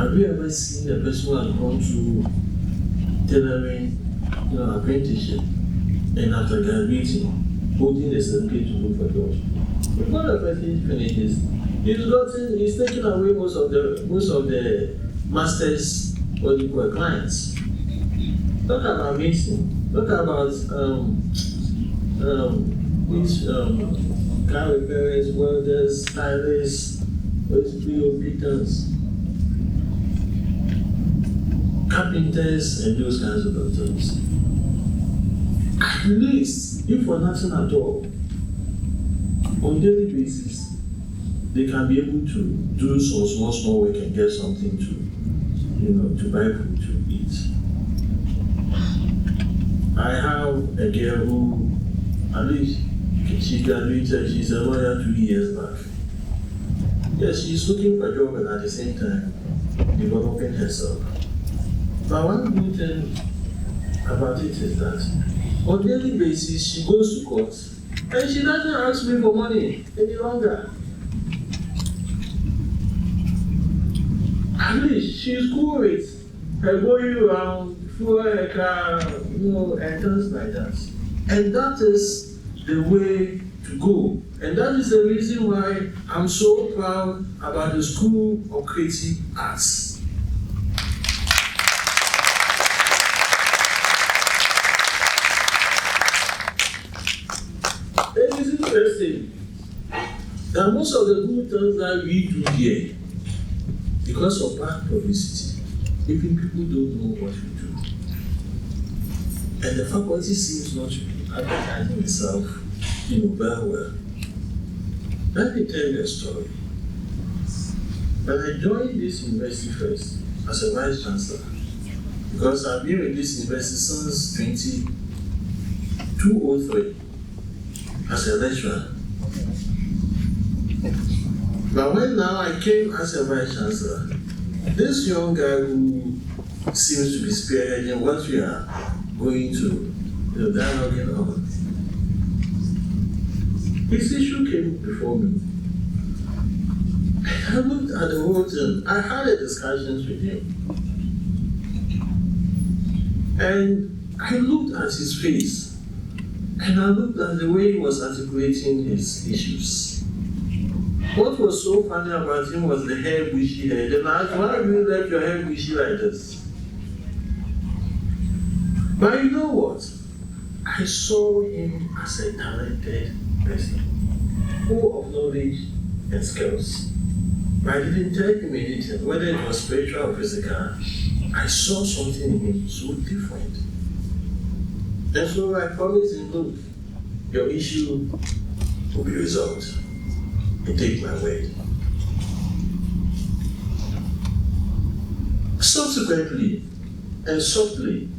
Have you ever seen a person who has gone through tailoring, apprenticeship, and after graduating, holding a certificate to look for jobs? Before the person finishes, he's taking away most of the master's clients. Talk about amazing. Talk about these car repairers, welders, stylists, POP turns, carpenters, and those kinds of things. At least, if for nothing at all, on daily basis, they can be able to do some small work and get something to buy food to eat. I have a girl who, at least, she graduated, she's a lawyer 2 years back. Yes, she's looking for a job and at the same time developing herself. But one good thing about it is that on a daily basis she goes to court and she doesn't ask me for money any longer. At least she's cool with her going around, fuel her car, and things like that. And that is the way to go. And that is the reason why I'm so proud about the School of Creative Arts. It is interesting that most of the good things that we do here, because of bad publicity, even people don't know what we do. And the faculty seems not to be advertising itself, very well. Let me tell you a story. When I joined this university first as a vice chancellor, because I've been with this university since 2003 as a lecturer. But when now I came as a vice chancellor, this young guy who seems to be spearheading what we are going to dialoguing on, his issue came before me. I looked at the whole thing. I had a discussion with him. And I looked at his face. And I looked at the way he was articulating his issues. What was so funny about him was the hair bushy hair. And I asked, why have you left your hair bushy like this? But you know what? I saw him as a talented person, full of knowledge and skills. But I didn't tell him anything, whether it was spiritual or physical. I saw something in him so different. And so I promised him, look, your issue will be resolved. You take my word. Subsequently and softly,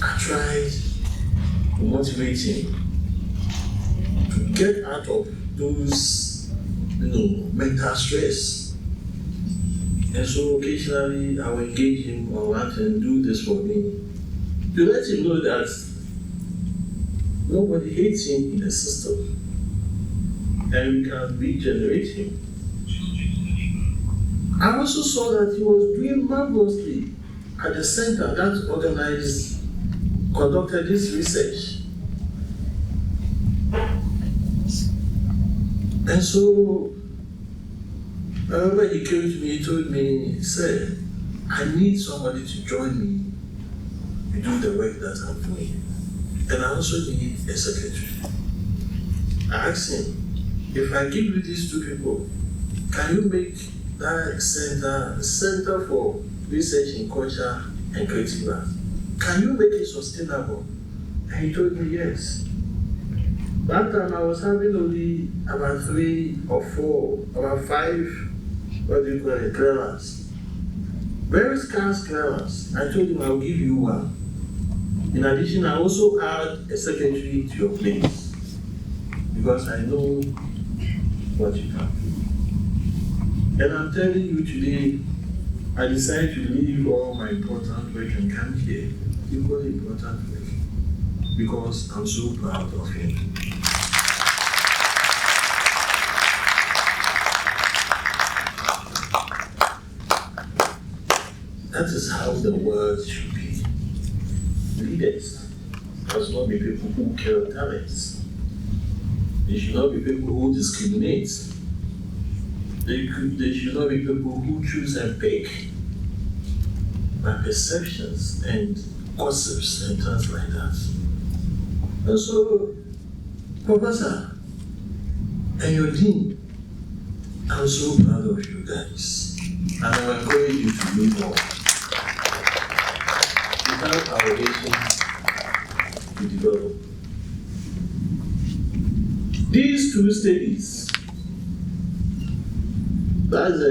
I tried to motivate him to get out of those, mental stress. And so occasionally I will engage him on what and do this for me, to let him know that nobody hates him in the system, and we can regenerate him. I also saw that he was doing marvelously at the center that conducted this research. And so, I remember he came to me, he told me, he said, I need somebody to join me to do the work that I'm doing. And I also need a secretary. I asked him, if I give you these two people, can you make that center for research in culture and creative art, can you make it sustainable? And he told me yes. That time I was having only about 3 or 4, about 5, clearance. Very scarce clearance. I told him I'll give you one. In addition, I also add a secretary to your place, because I know what you can do. And I'm telling you today, I decided to leave all my important work and come here, equally important work, because I'm so proud of him. That is how the world should be. Leaders must not be people who kill talents. They should not be people who discriminate. They should not be people who choose and pick by perceptions and gossips and things like that. And so, Professor and your dean, I'm so proud of you guys. And I encourage you to do more. To help our nation to develop. These two studies, that's a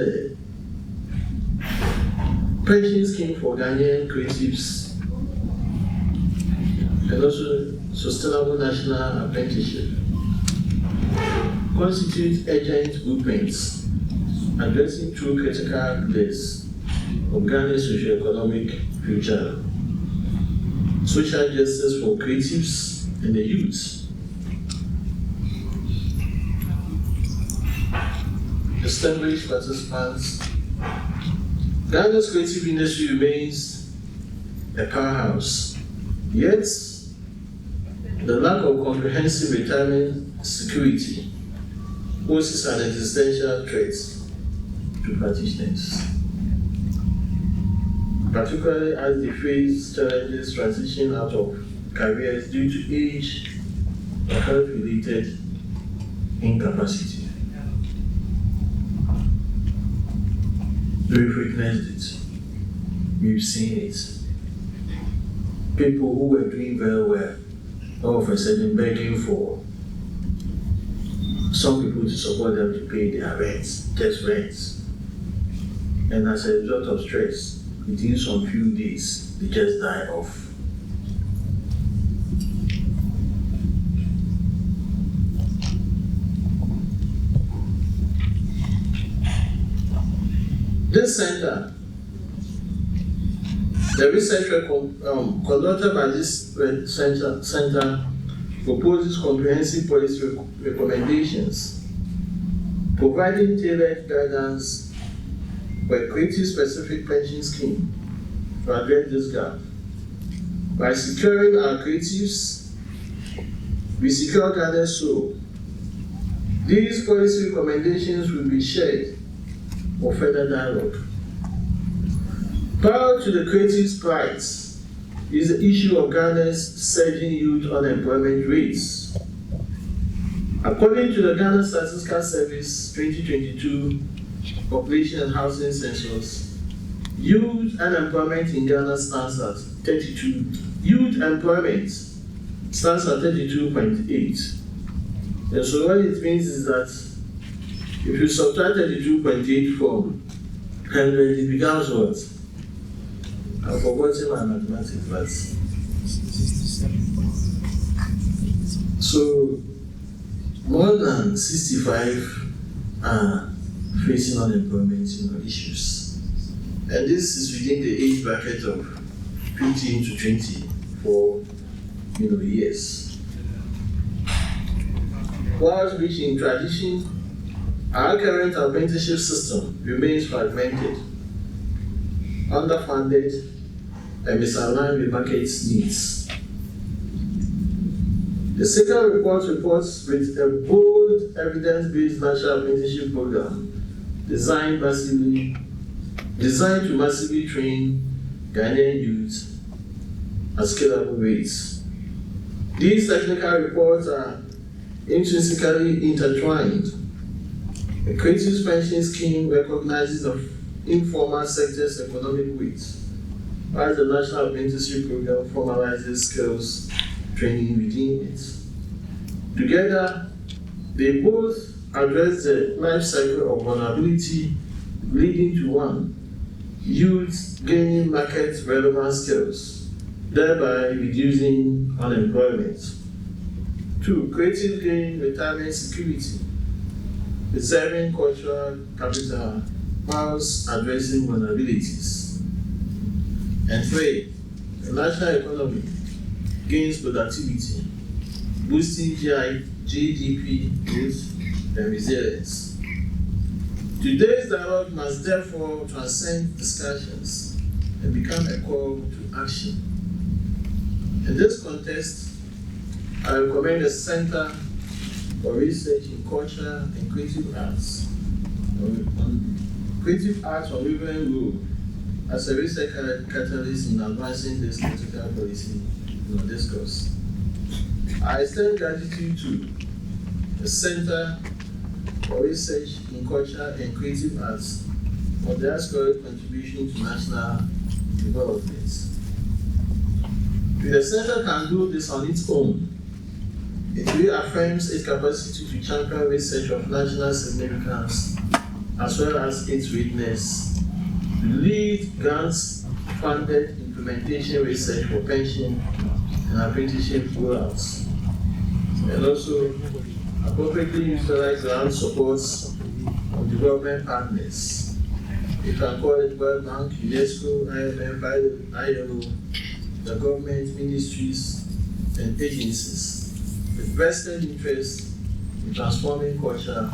pension scheme for Ghanaian creatives and also sustainable national apprenticeship, constitute urgent blueprints addressing two critical pillars of Ghana's socio-economic future: social justice for creatives and the youth. Distinguished participants, Ghana's creative industry remains a powerhouse, yet the lack of comprehensive retirement security poses an existential threat to practitioners, particularly as they face challenges transitioning out of careers due to age or health-related incapacity. We've witnessed it. We've seen it. People who were doing very well, all of a sudden begging for some people to support them to pay their rents, just rents. And as a result of stress, within some few days, they just die off. This center, the research conducted by this center proposes comprehensive policy recommendations, providing tailored guidance for a creative-specific pension scheme to address this gap. By securing our creatives, we secure Ghana's soul. These policy recommendations will be shared for further dialogue. Prior to the creative's plight is the issue of Ghana's surging youth unemployment rates. According to the Ghana Statistical Service 2022 Population and Housing Census, youth unemployment in Ghana stands at 32. Youth employment stands at 32.8. And so what it means is that if you subtract 32.8 from 100, it becomes what? I've forgotten my mathematics, but so more than 65 are facing unemployment issues. And this is within the age bracket of 15 to 24 years. Whilst reaching tradition, our current apprenticeship system remains fragmented, underfunded, and misaligned with market needs. The second report reports with a bold, evidence-based national apprenticeship program designed to massively train Ghanaian youth at scalable rates. These technical reports are intrinsically intertwined. The Creative Pension Scheme recognizes the informal sector's economic weight, while the National Apprenticeship Program formalizes skills training within it. Together, they both address the life cycle of vulnerability, leading to one, youth gaining market relevant skills, thereby reducing unemployment. Two, creative gain retirement security, preserving cultural capital whilst addressing vulnerabilities. And three, the national economy gains productivity, boosting GDP growth and resilience. Today's dialogue must therefore transcend discussions and become a call to action. In this context, I recommend the Center for Research in Culture and Creative Arts on creative arts on relevant role as a research catalyst in advancing this critical policy discourse. I extend gratitude to the Center for Research in Culture and Creative Arts for their storied contribution to national development. If the Center can do this on its own, it reaffirms its capacity to champion research of national significance as well as its readiness to lead grants-funded implementation research for pension and apprenticeship rollouts, and also appropriately utilize grant supports of development partners. You can call it World Bank, UNESCO, IMF, ILO, the government, ministries, and agencies with vested interest in transforming culture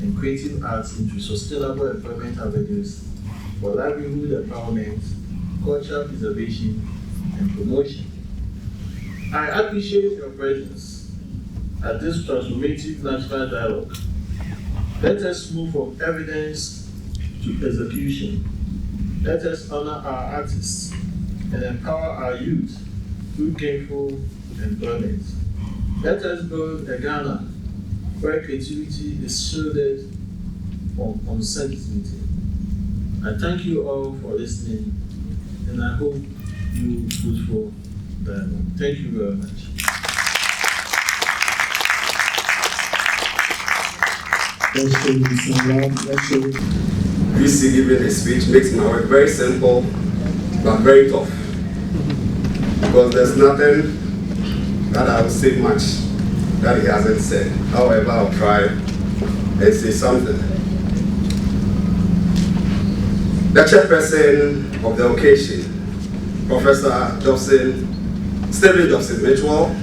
and creative arts into sustainable employment avenues for livelihood empowerment, cultural preservation, and promotion. I appreciate your presence at this transformative national dialogue. Let us move from evidence to execution. Let us honor our artists and empower our youth through gainful employment. Let us build a Ghana where creativity is shielded from uncertainty. I thank you all for listening, and I hope you fruitful dialogue. Thank you very much. VC giving a speech makes my work very simple but very tough, because there's nothing that I will say much that he hasn't said. However, I'll try and say something. The chairperson of the occasion, Professor Stephen Dobson Mitchell,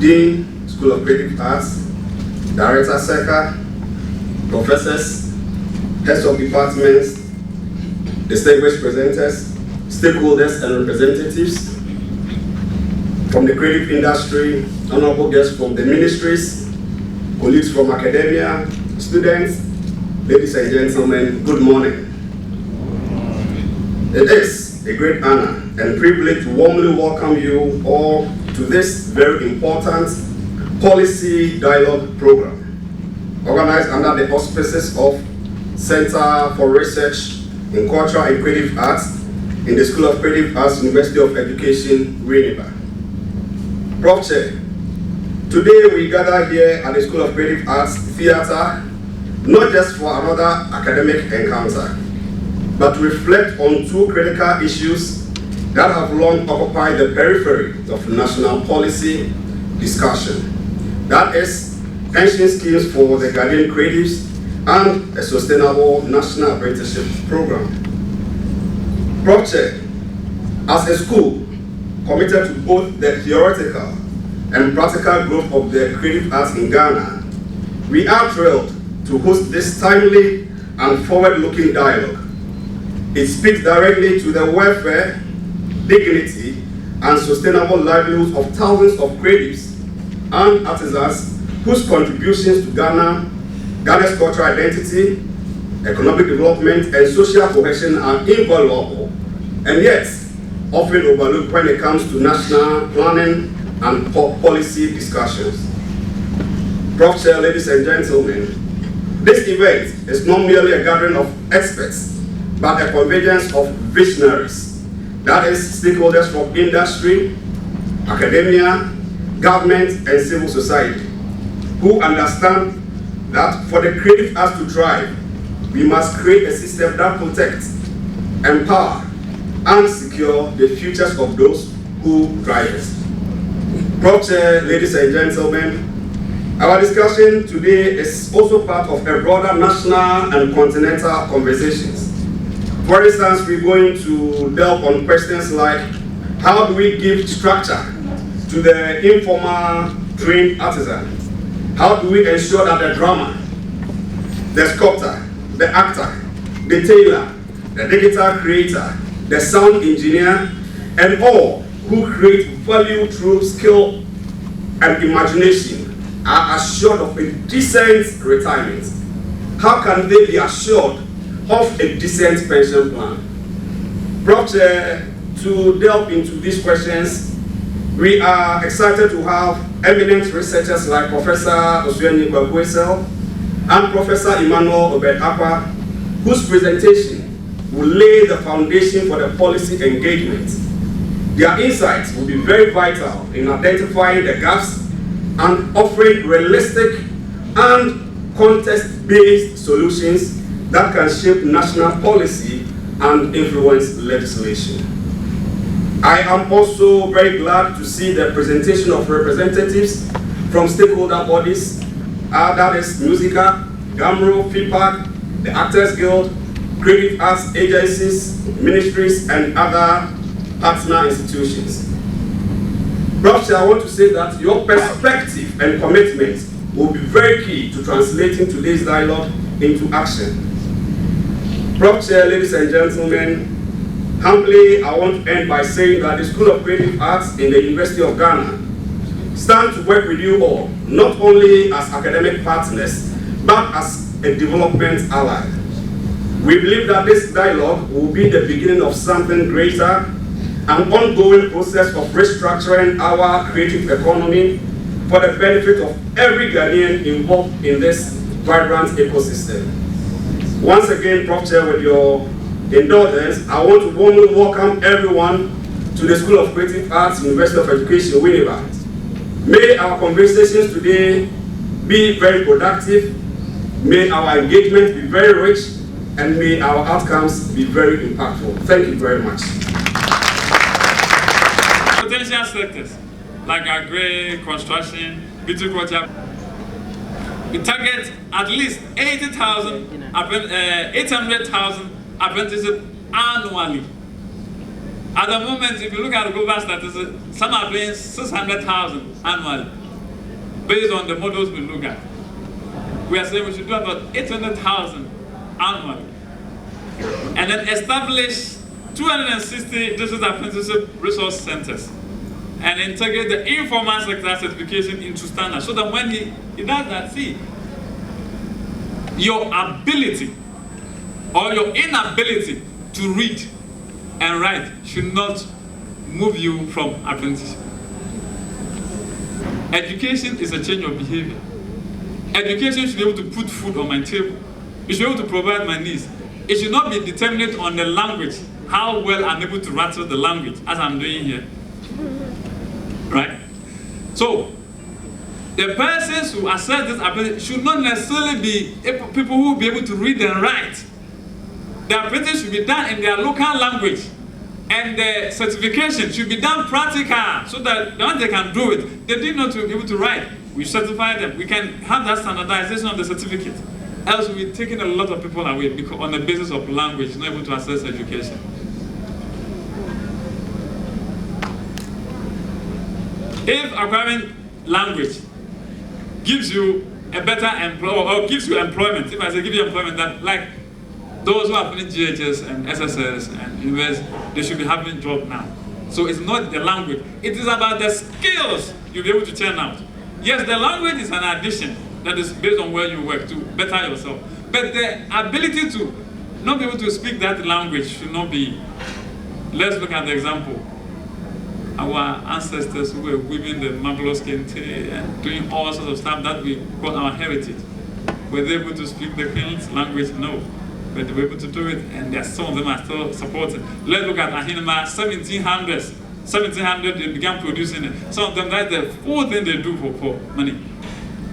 Dean, School of Creative Arts, Director SECA, professors, heads of departments, distinguished presenters, stakeholders and representatives from the creative industry, honorable guests from the ministries, colleagues from academia, students, ladies and gentlemen, good morning. It is a great honor and privilege to warmly welcome you all to this very important policy dialogue program, organized under the auspices of Center for Research in Culture and Creative Arts in the School of Creative Arts, University of Education, Winneba. Prof. Chair, today we gather here at the School of Creative Arts Theatre, not just for another academic encounter, but to reflect on two critical issues that have long occupied the periphery of national policy discussion. That is, pension schemes for the Ghanaian creatives and a sustainable national apprenticeship program. Prof. Chair, as a school committed to both the theoretical and practical growth of the creative arts in Ghana, we are thrilled to host this timely and forward-looking dialogue. It speaks directly to the welfare, dignity, and sustainable livelihoods of thousands of creatives and artisans whose contributions to Ghana's cultural identity, economic development, and social cohesion are invaluable, and yet often overlooked when it comes to national planning and policy discussions. Prof. Chair, ladies and gentlemen, this event is not merely a gathering of experts, but a convergence of visionaries, that is, stakeholders from industry, academia, government, and civil society, who understand that for the creative arts to thrive, we must create a system that protects, empower, and secure the futures of those who drive it. Prof. Chair, ladies and gentlemen, our discussion today is also part of a broader national and continental conversations. For instance, we're going to delve on questions like, how do we give structure to the informal trained artisan? How do we ensure that the drummer, the sculptor, the actor, the tailor, the digital creator, the sound engineer, and all who create value through skill and imagination are assured of a decent retirement. How can they be assured of a decent pension plan? Prof. Chair, to delve into these questions, we are excited to have eminent researchers like Professor Osueni Kwakwesel and Professor Emmanuel Obed-Akwa, whose presentation will lay the foundation for the policy engagement. Their insights will be very vital in identifying the gaps and offering realistic and context-based solutions that can shape national policy and influence legislation. I am also very glad to see the presentation of representatives from stakeholder bodies, that is Musica, GAMRO, FIPAC, the Actors Guild, creative arts agencies, ministries, and other partner institutions. Prof. I want to say that your perspective and commitment will be very key to translating today's dialogue into action. Prof. Chair, ladies and gentlemen, humbly, I want to end by saying that the School of Creative Arts in the University of Ghana stands to work with you all, not only as academic partners, but as a development ally. We believe that this dialogue will be the beginning of something greater, an ongoing process of restructuring our creative economy for the benefit of every Ghanaian involved in this vibrant ecosystem. Once again, Prof. Chair, with your indulgence, I want to warmly welcome everyone to the School of Creative Arts, University of Education, Winneba. May our conversations today be very productive, may our engagement be very rich, and may our outcomes be very impactful. Thank you very much. Potential sectors like agri, construction, viticulture. We target at least 800,000 apprentices annually. At the moment, if you look at the global statistics, some are paying 600,000 annually, based on the models we look at. We are saying we should do about 800,000 annually, and then establish 260 district apprenticeship resource centers, and integrate the informal sector certification into standards, so that when he does that, see, your ability or your inability to read and write should not move you from apprenticeship. Education is a change of behavior. Education should be able to put food on my table. It should be able to provide my needs. It should not be determined on the language, how well I'm able to rattle the language, as I'm doing here. Right? So, the persons who assess this apprenticeship should not necessarily be people who will be able to read and write. The apprenticeship should be done in their local language, and the certification should be done practical, so that once they can do it, they did not to be able to write. We certify them. We can have that standardization of the certificate. Else we're taking a lot of people away because on the basis of language, not able to access education. If acquiring language gives you a better or gives you employment, if I say give you employment, that like those who are finished GHS and SSS and university, they should be having job now. So it's not the language, it is about the skills you'll be able to churn out. Yes, the language is an addition that is based on where you work to better yourself. But the ability to not be able to speak that language should not be. Let's look at the example. Our ancestors who were weaving the marvelous kente and doing all sorts of stuff that we call our heritage. Were they able to speak the Queen's language? No. But they were able to do it, and some of them are still supported. Let's look at Ahinima, 1700s. 1700, they began producing it. Some of them, that's the full thing they do for money.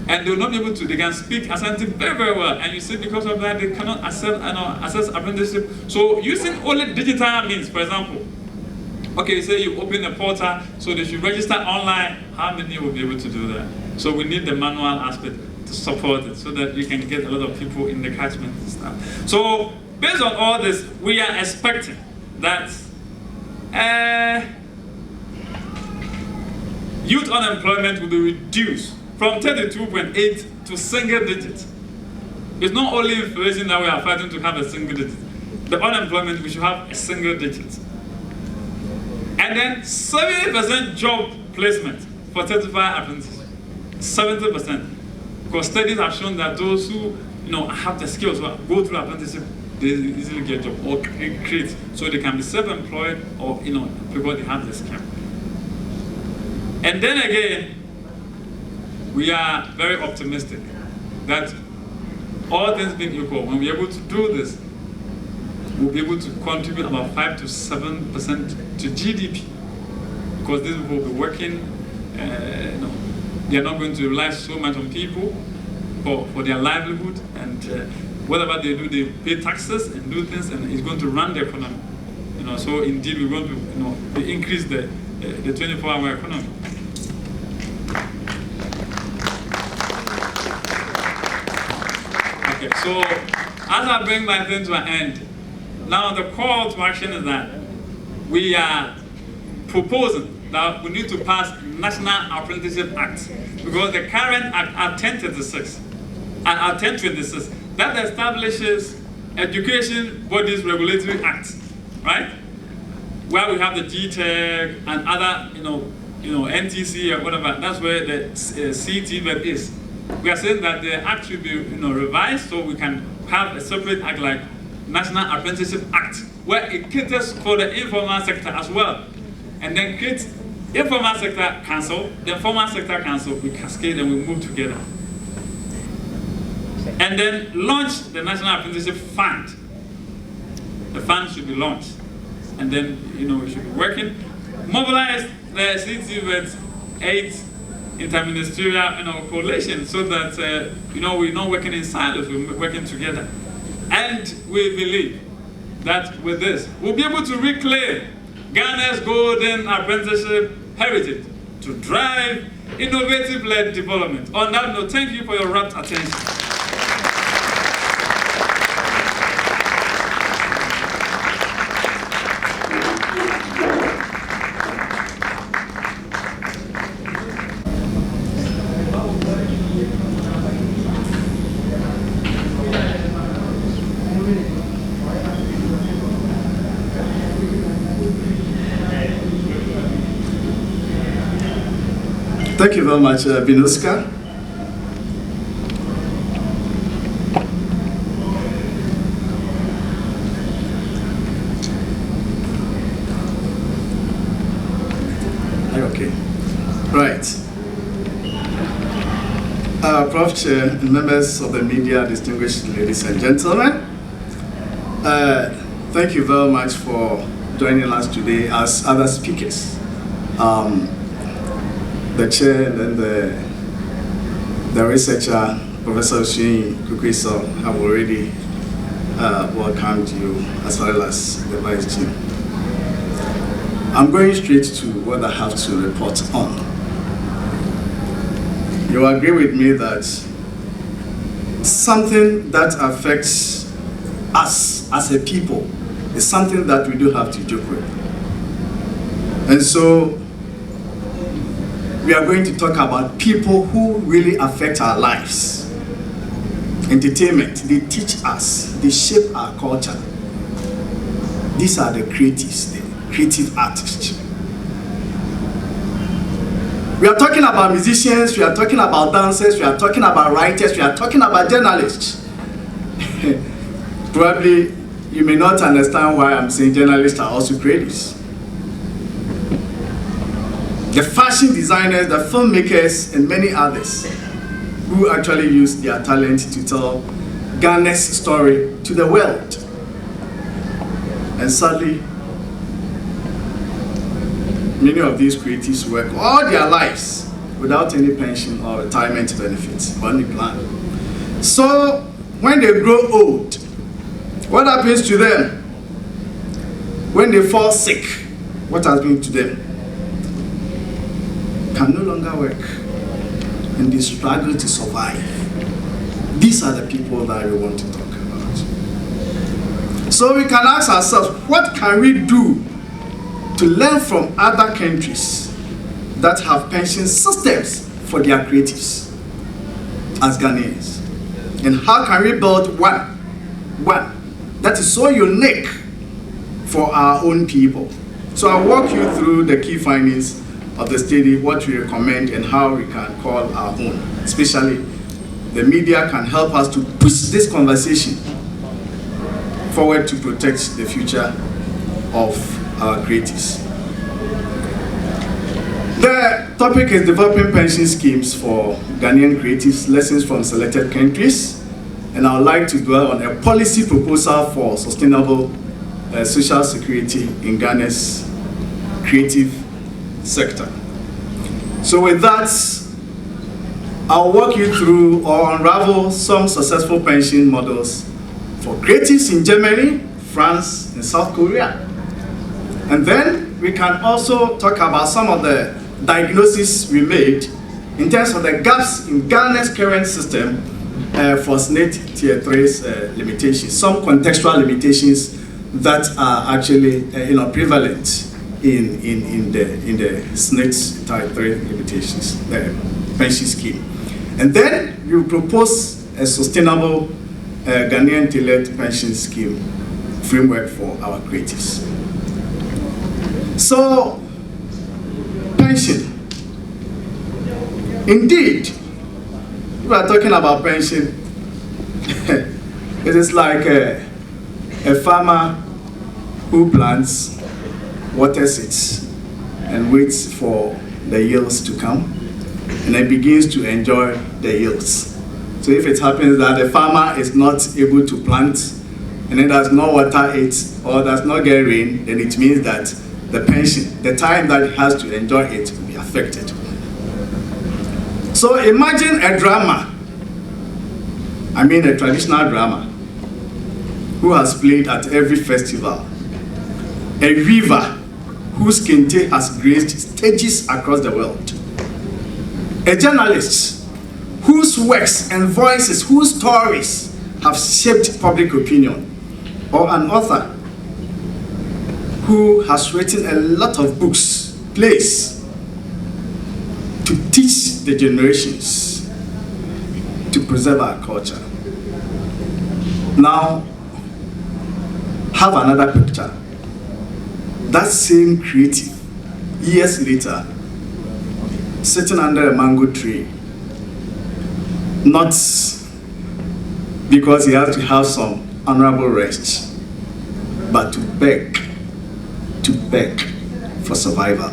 And they will not be able to, they can speak Asante very, very well. And you see, because of that, they cannot access apprenticeship. So using only digital means, for example, okay, say you open a portal, so they should register online. How many will be able to do that? So we need the manual aspect to support it, so that you can get a lot of people in the catchment and stuff. So based on all this, we are expecting that youth unemployment will be reduced from 32.8 to single digit. It's not only inflation that we are fighting to have a single digit. The unemployment, we should have a single digit. And then 70% job placement for certified apprentices. 70%. Because studies have shown that those who have the skills, go through apprenticeship, they easily get a job or create, so they can be self-employed or because they have the skill. And then again, we are very optimistic that all things being equal, when we're able to do this, we'll be able to contribute about 5 to 7% to GDP, because these people will be working. They are not going to rely so much on people for their livelihood, and whatever they do, they pay taxes and do things, and it's going to run the economy. So indeed, we're going to increase the 24-hour economy. Okay, so as I bring my thing to an end, now the call to action is that we are proposing that we need to pass National Apprenticeship Act, because the current Act, Act 1036, and Act 1026, that establishes Education Bodies Regulatory Act, right? Where we have the GTEC and other, NTC or whatever. That's where the CTVET is. We are saying that the act should be, revised, so we can have a separate act like National Apprenticeship Act, where it caters for the informal sector as well, and then create informal sector council, the formal sector council, we cascade and we move together. And then launch the National Apprenticeship Fund. The fund should be launched. And then, we should be working. Mobilize the CTVET 8 interministerial coalition, so that, we're not working in silos, we're working together. And we believe that with this, we'll be able to reclaim Ghana's golden apprenticeship heritage to drive innovative-led development. On that note, thank you for your rapt attention. Thank you very much, Binuska. Okay. Right. Prof. Chair and members of the media, distinguished ladies and gentlemen, thank you very much for joining us today as other speakers. The chair and then the researcher, Professor Shin Kukwiso, have already welcomed you, as well as the vice chair. I'm going straight to what I have to report on. You agree with me that something that affects us as a people is something that we do have to joke with. And so we are going to talk about people who really affect our lives. Entertainment, they teach us, they shape our culture. These are the creatives, the creative artists. We are talking about musicians, we are talking about dancers, we are talking about writers, we are talking about journalists. Probably you may not understand why I'm saying journalists are also creatives. The fashion designers, the filmmakers, and many others who actually use their talent to tell Ghana's story to the world. And sadly, many of these creatives work all their lives without any pension or retirement benefits or any plan. So when they grow old, what happens to them? When they fall sick, what happens to them? Can no longer work, and they struggle to survive. These are the people that we want to talk about. So we can ask ourselves, what can we do to learn from other countries that have pension systems for their creatives as Ghanaians? And how can we build one that is so unique for our own people? So I'll walk you through the key findings of the study, what we recommend, and how we can call our own. Especially, the media can help us to push this conversation forward to protect the future of our creatives. The topic is developing pension schemes for Ghanaian creatives, lessons from selected countries, and I would like to dwell on a policy proposal for sustainable social security in Ghana's creative sector. So with that, I'll walk you through or unravel some successful pension models for creatives in Germany, France, and South Korea. And then we can also talk about some of the diagnosis we made in terms of the gaps in Ghana's current system for SNIT Tier 3's limitations, some contextual limitations that are actually prevalent in the SNIT Type 3 limitations pension scheme. And then we propose a sustainable Ghanaian tailored pension scheme framework for our creatives. So, pension. Indeed, we are talking about pension. It is like a farmer who plants, waters it, and waits for the yields to come, and then begins to enjoy the yields. So if it happens that the farmer is not able to plant, and it does not water it, or does not get rain, then it means that the pension, the time that it has to enjoy it, will be affected. So imagine a drummer, a traditional drummer, who has played at every festival, a weaver whose kente has graced stages across the world, a journalist whose works and voices, whose stories have shaped public opinion, or an author who has written a lot of books, plays, to teach the generations, to preserve our culture. Now, have another picture. That same creative, years later, sitting under a mango tree, not because he has to have some honorable rest, but to beg for survival.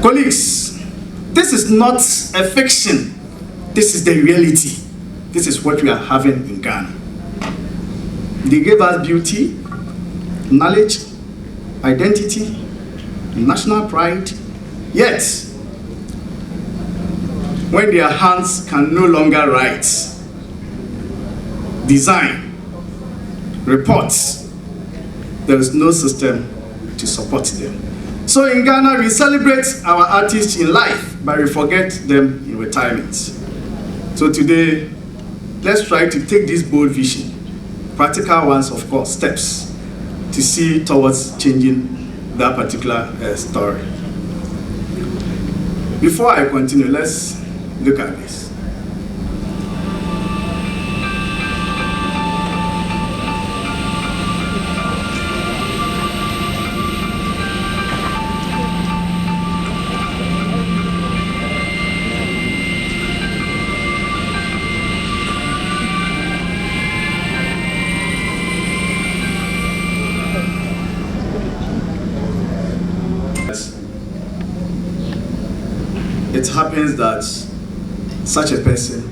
Colleagues, this is not a fiction. This is the reality. This is what we are having in Ghana. They gave us beauty, knowledge, identity, national pride, yet when their hands can no longer write, design, reports, there is no system to support them. So in Ghana, we celebrate our artists in life, but we forget them in retirement. So today, let's try to take this bold vision, practical ones, of course, steps, to see towards changing that particular story. Before I continue, let's look at this. It happens that such a person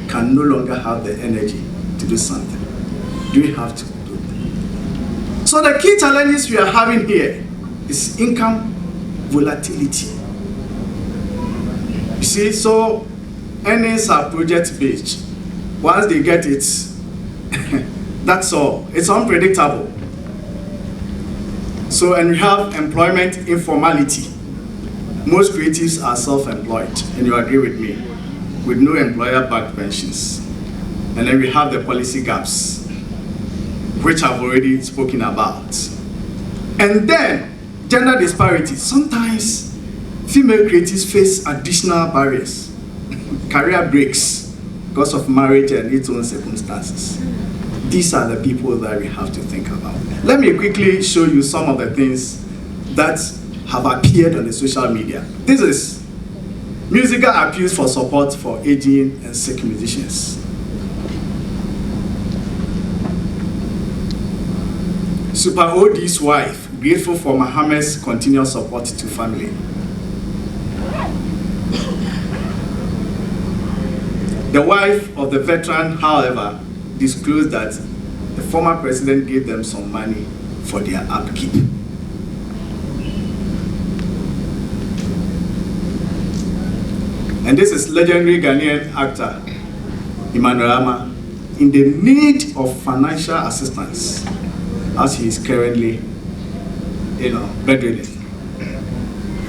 can no longer have the energy to do something. Do we have to do it? So the key challenges we are having here is income volatility. You see, so earnings are project-based. Once they get it, that's all. It's unpredictable. So, and we have employment informality. Most creatives are self-employed, and you agree with me, with no employer-backed pensions. And then we have the policy gaps, which I've already spoken about. And then, gender disparities. Sometimes, female creatives face additional barriers, career breaks, because of marriage and its own circumstances. These are the people that we have to think about. Let me quickly show you some of the things that have appeared on the social media. This is musical appeals for support for aging and sick musicians. Super OD's wife, grateful for Mohammed's continuous support to family. The wife of the veteran, however, disclosed that the former president gave them some money for their upkeep. And this is legendary Ghanaian actor Emmanuel Ama in the need of financial assistance as he is currently, bedridden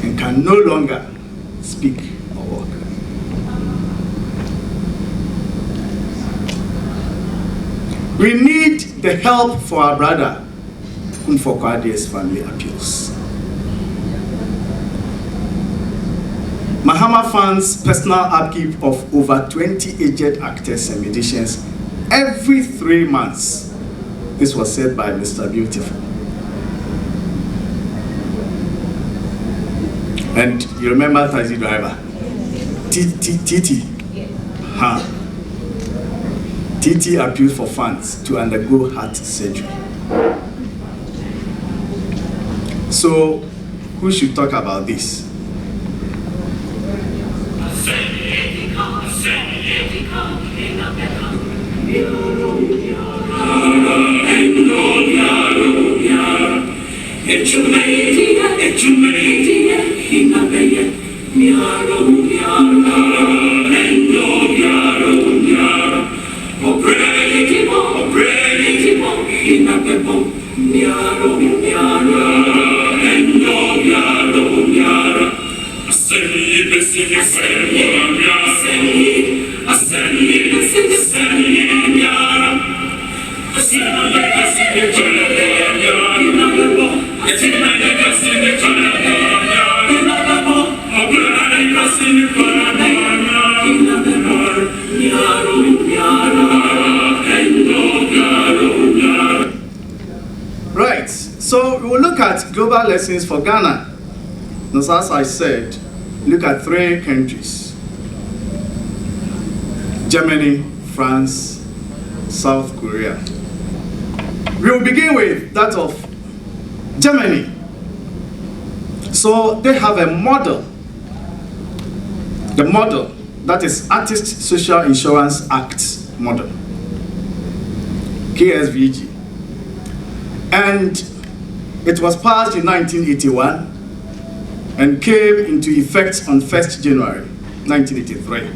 and can no longer speak or walk. We need the help for our brother Kumfokwade's family appeals. Mahama funds personal upkeep of over 20 aged actors and musicians every 3 months. This was said by Mr. Beautiful. And you remember taxi driver? Titi. Titi appealed for funds to undergo heart surgery. So, who should talk about this? Right, so we will look at global lessons for Ghana. As I said, look at 3 countries: Germany, France, South Korea. We will begin with that of Germany. So they have a model. The model, that is Artist Social Insurance Act model, KSVG. And it was passed in 1981 and came into effect on 1st January 1983.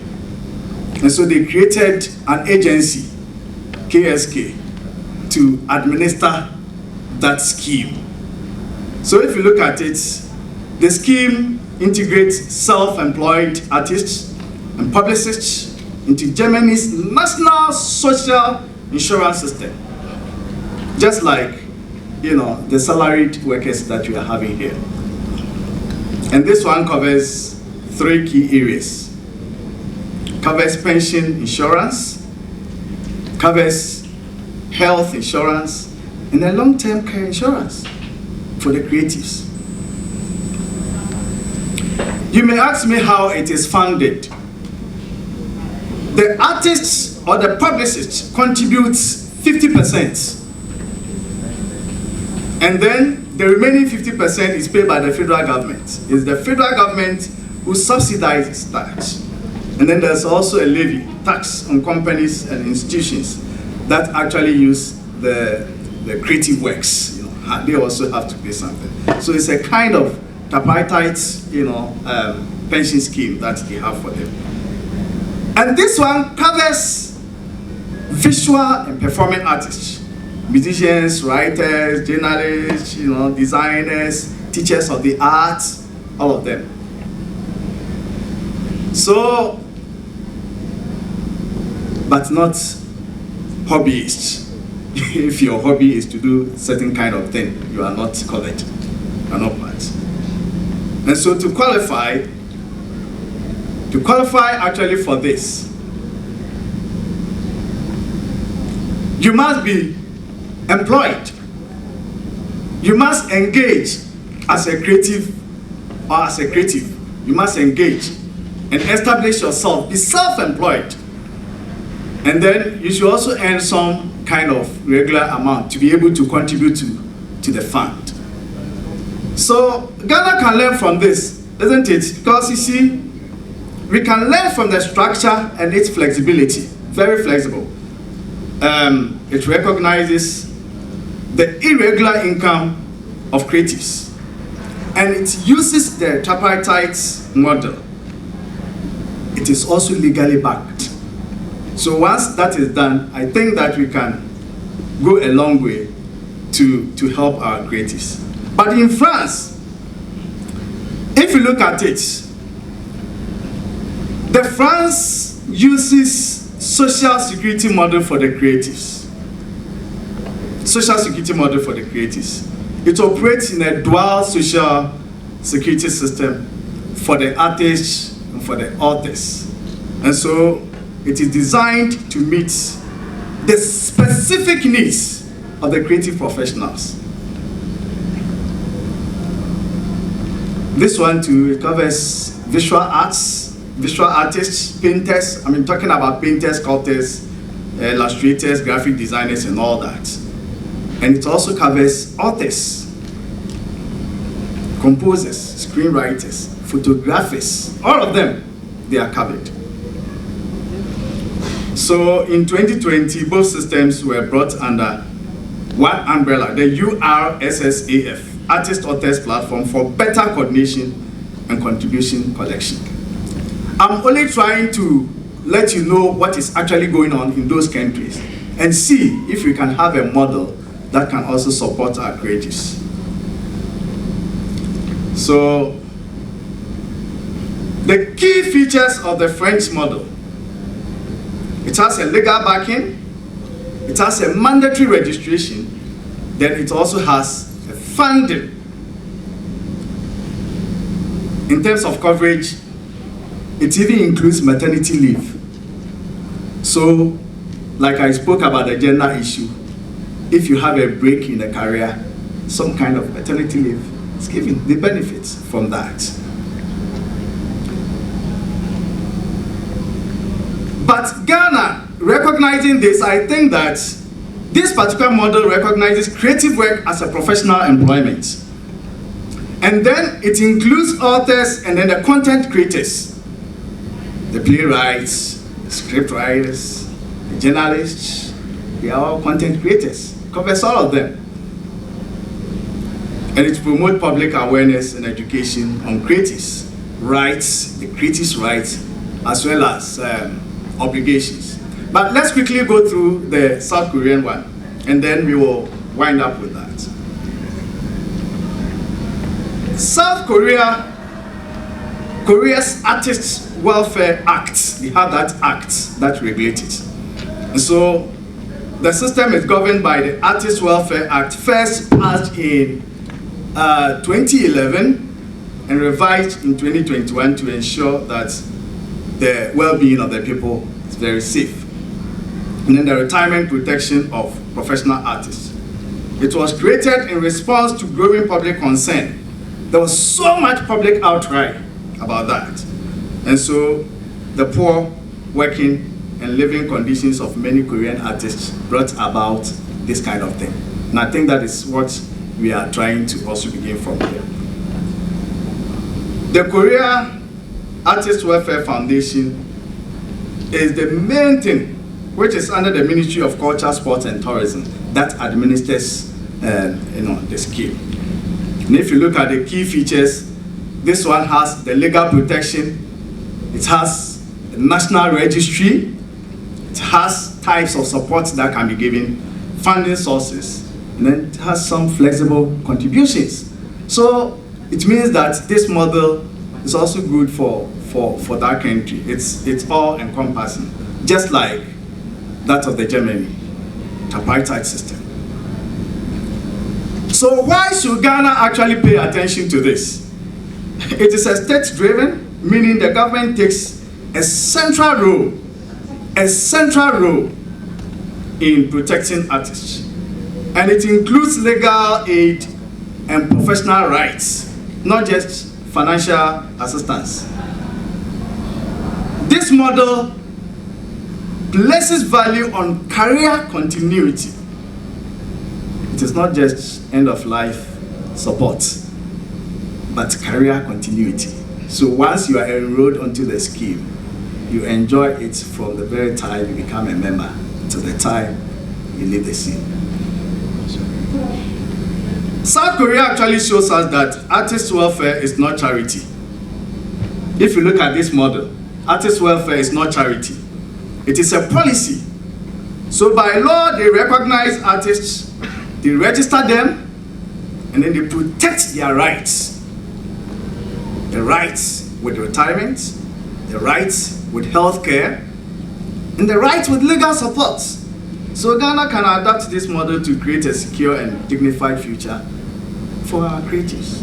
And so they created an agency, KSK, to administer that scheme. So if you look at it, the scheme integrates self-employed artists and publicists into Germany's national social insurance system, just like the salaried workers that we are having here. And this one covers 3 key areas. Covers pension insurance, covers health insurance, and a long-term care insurance for the creatives. You may ask me how it is funded. The artists or the publicist contributes 50%. And then the remaining 50% is paid by the federal government. It's the federal government who subsidizes that. And then there's also a levy, tax on companies and institutions that actually use the creative works. They also have to pay something. So it's a kind of tripartite, pension scheme that they have for them. And this one covers visual and performing artists, musicians, writers, journalists, designers, teachers of the arts, all of them. So, but not hobbyists. If your hobby is to do certain kind of thing, you are not covered. You are not part. And so to qualify actually for this, You must be employed. You must engage as a creative or as a creative. You must engage and establish yourself. Be self-employed. And then you should also earn some kind of regular amount to be able to contribute to the fund. So Ghana can learn from this, isn't it? Because you see, we can learn from the structure and its flexibility. Very flexible. It recognizes the irregular income of creatives, and it uses the tripartite model. It is also legally backed. So once that is done, I think that we can go a long way to help our creatives. But in France, if you look at it, the France uses social security model for the creatives. Social security model for the creatives. It operates in a dual social security system for the artists and for the authors. And so it is designed to meet the specific needs of the creative professionals. This one too, it covers visual arts, visual artists, painters. I'm talking about painters, sculptors, illustrators, graphic designers, and all that. And it also covers authors, composers, screenwriters, photographers, all of them, they are covered. So in 2020, both systems were brought under one umbrella, the URSSAF, Artist Authors Platform for Better Coordination and Contribution Collection. I'm only trying to let you know what is actually going on in those countries and see if we can have a model that can also support our creatives. So, the key features of the French model: it has a legal backing, it has a mandatory registration, then it also has a funding. In terms of coverage, it even includes maternity leave. So, like I spoke about the gender issue, if you have a break in a career, some kind of maternity leave is given, the benefits from that. But Ghana, recognizing this, I think that this particular model recognizes creative work as a professional employment. And then it includes authors and then the content creators, the playwrights, the script writers, the journalists, they are all content creators. It covers all of them. And it promotes public awareness and education on creatives' rights, the creatives' rights, as well as obligations. But let's quickly go through the South Korean one, and then we will wind up with that. South Korea, Korea's Artists Welfare Act, they have that act that regulates it. And so the system is governed by the Artists Welfare Act, first passed in 2011 and revised in 2021 to ensure that the well-being of the people is very safe. And then the retirement protection of professional artists. It was created in response to growing public concern. There was so much public outcry about that. And so the poor working and living conditions of many Korean artists brought about this kind of thing. And I think that is what we are trying to also begin from here. The Korea Artist Welfare Foundation is the main thing which is under the Ministry of Culture, Sports and Tourism that administers the scheme. And if you look at the key features, this one has the legal protection, it has a national registry, it has types of support that can be given, funding sources, and then it has some flexible contributions. So it means that this model is also good for that country. It's all encompassing, just like that of the Germany tripartite system. So why should Ghana actually pay attention to this? It is a state-driven, meaning the government takes a central role in protecting artists. And it includes legal aid and professional rights, not just financial assistance. This model places value on career continuity. It is not just end-of-life support, but career continuity. So once you are enrolled onto the scheme, you enjoy it from the very time you become a member to the time you leave the scene. South Korea actually shows us that artist welfare is not charity. If you look at this model, artist welfare is not charity. It is a policy. So by law, they recognize artists, they register them, and then they protect their rights. The rights with retirement, the rights with health care, and the rights with legal support. So Ghana can adapt this model to create a secure and dignified future for our creatives.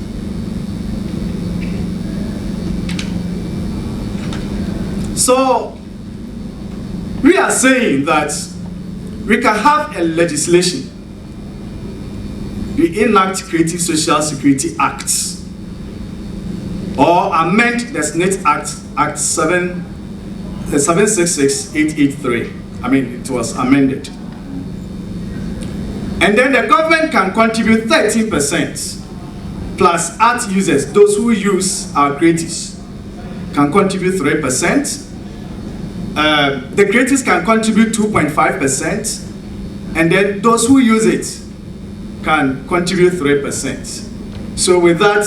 So we are saying that we can have a legislation. We enact Creative Social Security Acts or amend the Senate Act 766883. I mean, it was amended. And then the government can contribute 13%, plus art users, those who use our creatives, can contribute 3%. The creatives can contribute 2.5%, and then those who use it can contribute 3%. So with that,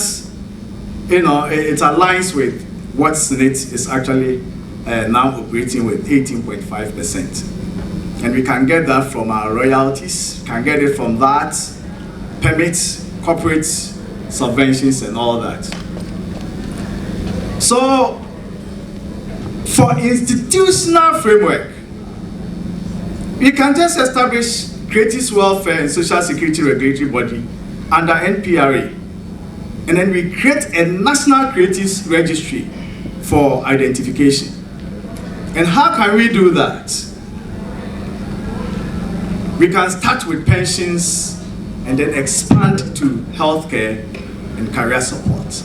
it aligns with what Senate is actually now operating with 18.5%. And we can get that from our royalties, can get it from that, permits, corporate subventions and all that. So, for institutional framework, we can just establish Creative Welfare and Social Security Regulatory Body under NPRA. And then we create a National Creatives Registry for identification. And how can we do that? We can start with pensions and then expand to healthcare and career support.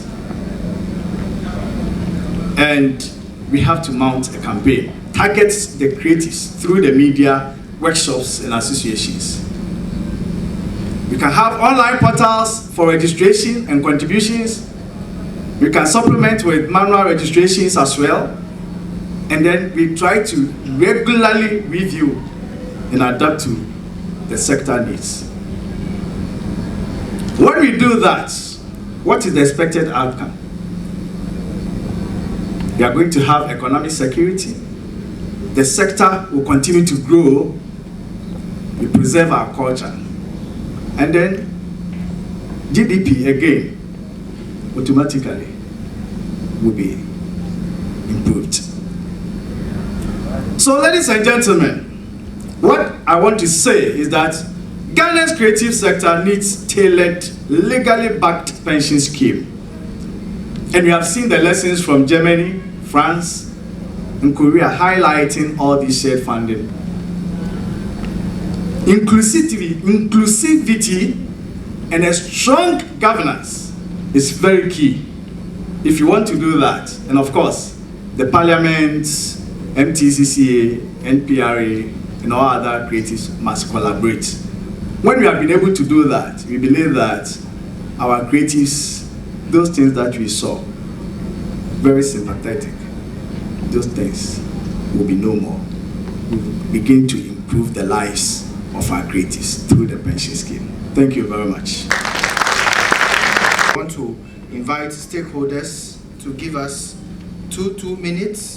And we have to mount a campaign, target the creatives through the media, workshops, and associations. We can have online portals for registration and contributions. We can supplement with manual registrations as well. And then we try to regularly review and adapt to the sector needs. When we do that, what is the expected outcome? We are going to have economic security. The sector will continue to grow. We preserve our culture. And then GDP again automatically will be improved. So ladies and gentlemen, what I want to say is that Ghana's creative sector needs tailored, legally backed pension scheme. And we have seen the lessons from Germany, France, and Korea highlighting all these shared funding. Inclusivity and a strong governance is very key if you want to do that. And of course, the Parliament, MTCCA, NPRA, and all other creatives must collaborate. When we have been able to do that, we believe that our creatives, those things that we saw, very sympathetic, those things will be no more. We will begin to improve the lives of our creatives through the pension scheme. Thank you very much. I want to invite stakeholders to give us 2 minutes.